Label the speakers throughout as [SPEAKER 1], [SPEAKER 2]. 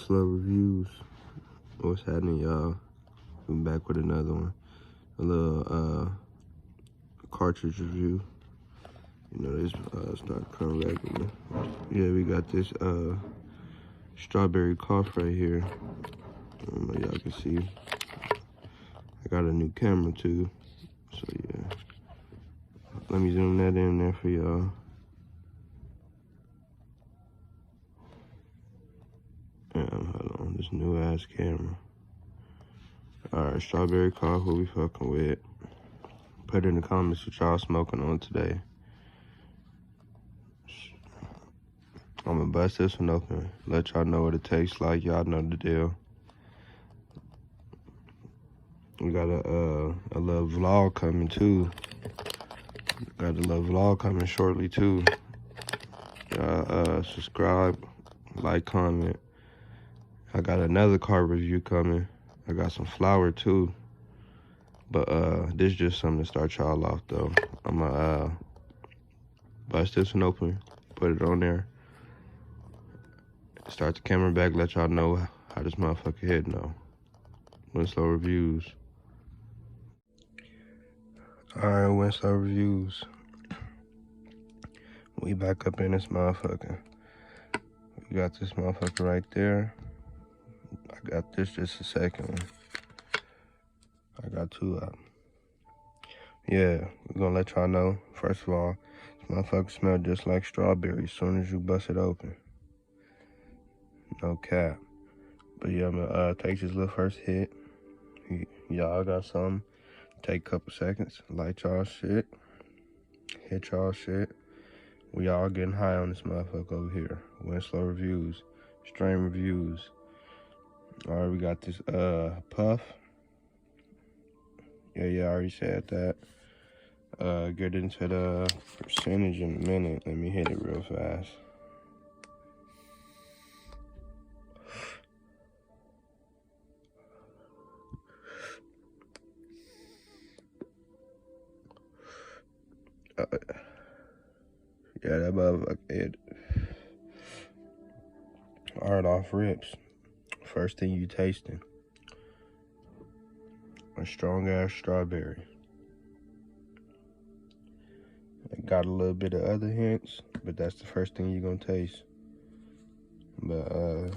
[SPEAKER 1] Winslow Reviews. What's happening, y'all? I'm back with another one. A little cartridge review. You know, this start coming back with me. Yeah, we got this strawberry cough right here. I don't know, y'all can see. I got a new camera too. So yeah. Let me zoom that in there for y'all. Hold on, this new ass camera. Alright, strawberry cough, what we fucking with. Put in the comments what y'all smoking on today. I'm gonna bust this one open, let y'all know what it tastes like. Y'all know the deal. We got a little vlog coming too. Got a little vlog coming shortly too. Subscribe, like, comment. I got another car review coming. I got some flour too. But this is just something to start y'all off though. I'ma bust this one open, put it on there. Start the camera back, let y'all know how this motherfucker hit now. Winslow Reviews. Alright, Winslow Reviews. We back up in this motherfucker. We got this motherfucker right there. I got this just a second one. I got two of them. Yeah, we're gonna let y'all know. First of all, this motherfucker smell just like strawberry as soon as you bust it open. No cap. But yeah, I'm gonna take this little first hit. Y'all got something. Take a couple seconds, light y'all shit, hit y'all shit. We all getting high on this motherfucker over here. Winslow Reviews, Strain Reviews. Alright, we got this puff. Yeah, I already said that. Get into the percentage in a minute. Let me hit it real fast. Yeah, that motherfucker hit. Alright, off rips. First thing you tasting. A strong ass strawberry. It got a little bit of other hints, but that's the first thing you're gonna taste. But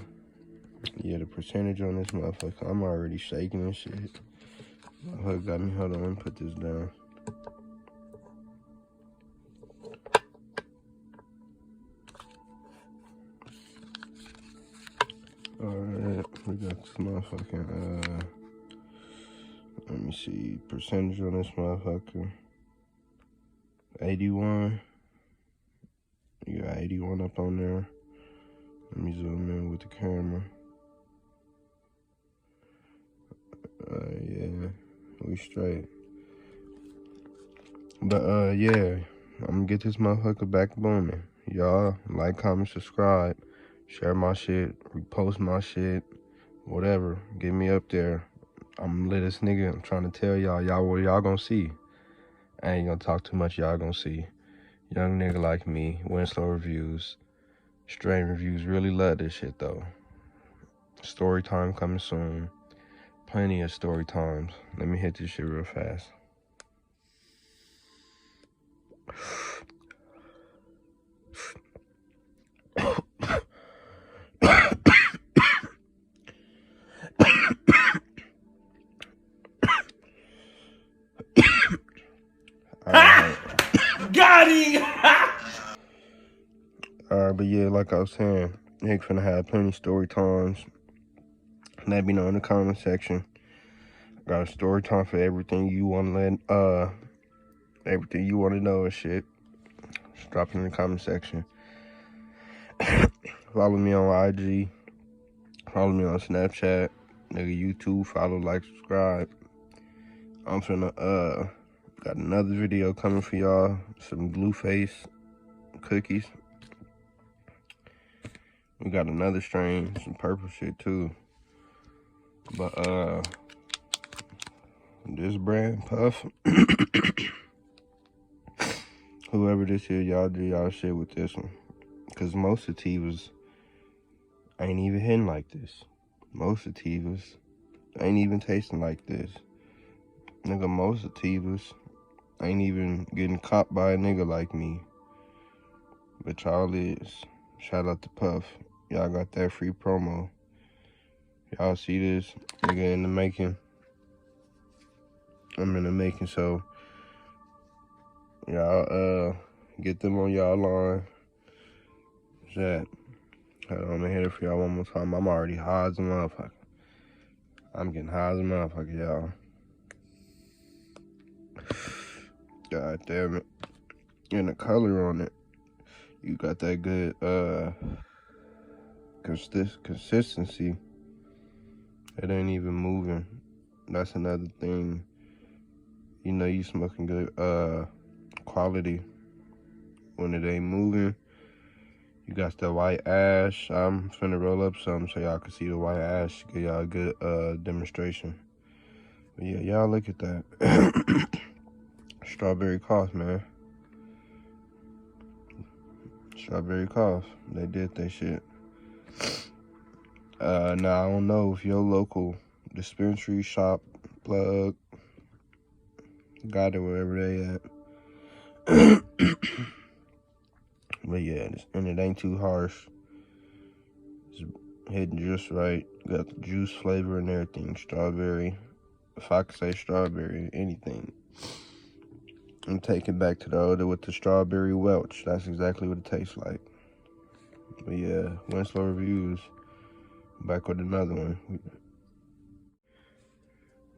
[SPEAKER 1] yeah, the percentage on this motherfucker, I'm already shaking and shit. Motherfucker got me, hold on, let me put this down. Alright, we got this motherfucking, let me see, percentage on this motherfucker. 81. You got 81 up on there. Let me zoom in with the camera. Yeah, we straight. But yeah, I'm gonna get this motherfucker back booming. Y'all like, comment, subscribe, share my shit, repost my shit, whatever. Get me up there. I'm lit as nigga. I'm trying to tell y'all what y'all gonna see. I ain't gonna talk too much, y'all gonna see. Young nigga like me, Winslow Reviews, Strain Reviews. Really love this shit though. Story time coming soon. Plenty of story times. Let me hit this shit real fast.
[SPEAKER 2] Got him!
[SPEAKER 1] Alright, but yeah, like I was saying, Nick finna have plenty of story times. Let me know in the comment section. Got a story time for everything you wanna everything you wanna know and shit. Just drop it in the comment section. Follow me on IG. Follow me on Snapchat. Nigga, YouTube. Follow, like, subscribe. I'm finna got another video coming for y'all. Some Blueface cookies. We got another strain, some purple shit too. But this brand Puff, whoever this is, y'all do y'all shit with this one. Cause most of Sativas ain't even hitting like this. Most sativas ain't even tasting like this. Nigga, most sativas ain't even getting caught by a nigga like me. But y'all is. Shout out to Puff. Y'all got that free promo. Y'all see this? Nigga in the making. I'm in the making, so y'all get them on y'all line. That. Hold on, I'm gonna hit it for y'all one more time. I'm already high as a motherfucker. I'm getting high as a motherfucker, y'all. God damn it. And the color on it, you got that good consistency. It ain't even moving. That's another thing. You know you smoking good quality when it ain't moving. You got the white ash. I'm finna roll up something so y'all can see the white ash. Give y'all a good demonstration. But yeah, y'all look at that. Strawberry cough, man. Strawberry cough. They did that shit. Now I don't know if your local dispensary, shop, plug, got it wherever they at. But yeah, and it ain't too harsh. It's hitting just right. Got the juice flavor and everything. Strawberry. If I could say strawberry, anything. I'm taking back to the odor with the strawberry Welch. That's exactly what it tastes like. But yeah, Winslow Reviews. Back with another one.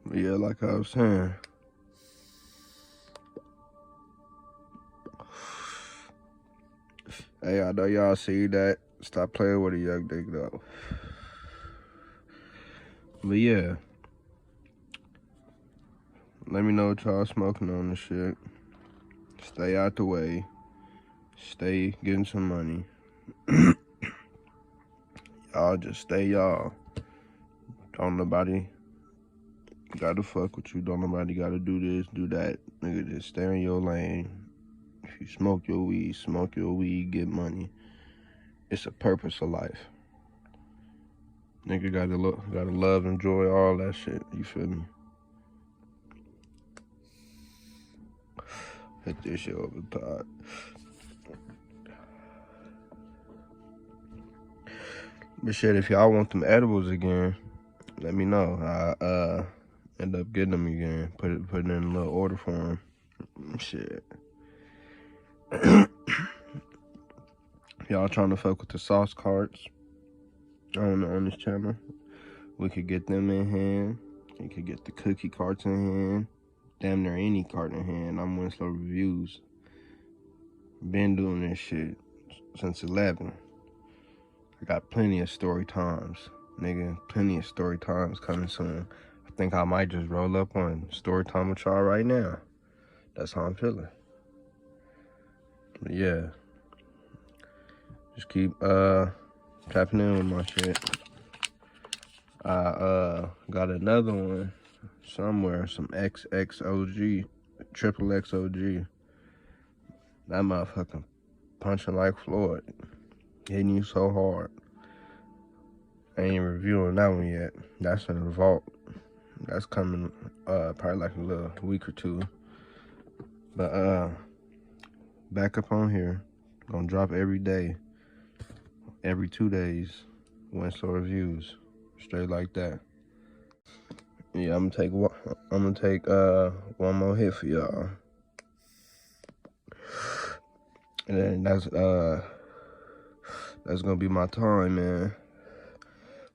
[SPEAKER 1] But yeah, like I was saying. Hey, I know y'all see that. Stop playing with a young nigga though. But yeah. Let me know what y'all smoking on this shit. Stay out the way. Stay getting some money. Y'all just stay y'all. Don't nobody gotta fuck with you. Don't nobody gotta do this, do that. Nigga, just stay in your lane. If you smoke your weed, get money. It's a purpose of life. Nigga gotta love, enjoy all that shit. You feel me? Hit this shit over the top. But shit, if y'all want them edibles again, let me know. I end up getting them again. Put it in a little order for them. Shit. Y'all trying to fuck with the sauce carts on this channel? We could get them in hand. You could get the cookie carts in hand. Damn near any cart in hand. I'm Winslow Reviews. Been doing this shit since 11. I got plenty of story times, nigga. Plenty of story times coming soon. I think I might just roll up on story time with y'all right now. That's how I'm feeling. But yeah. Just keep tapping in with my shit. I got another one somewhere, some XXOG, triple XOG. That motherfucker punching like Floyd. Hitting you so hard. I ain't reviewing that one yet. That's in the vault. That's coming probably like a little week or two. But back up on here. Gonna drop every day. Every 2 days. Winslow Reviews. Straight like that. Yeah, I'm gonna take one more hit for y'all. And then that's gonna be my time, man.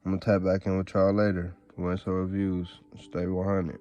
[SPEAKER 1] I'm gonna tap back in with y'all later. Winslow Reviews. Stay 100.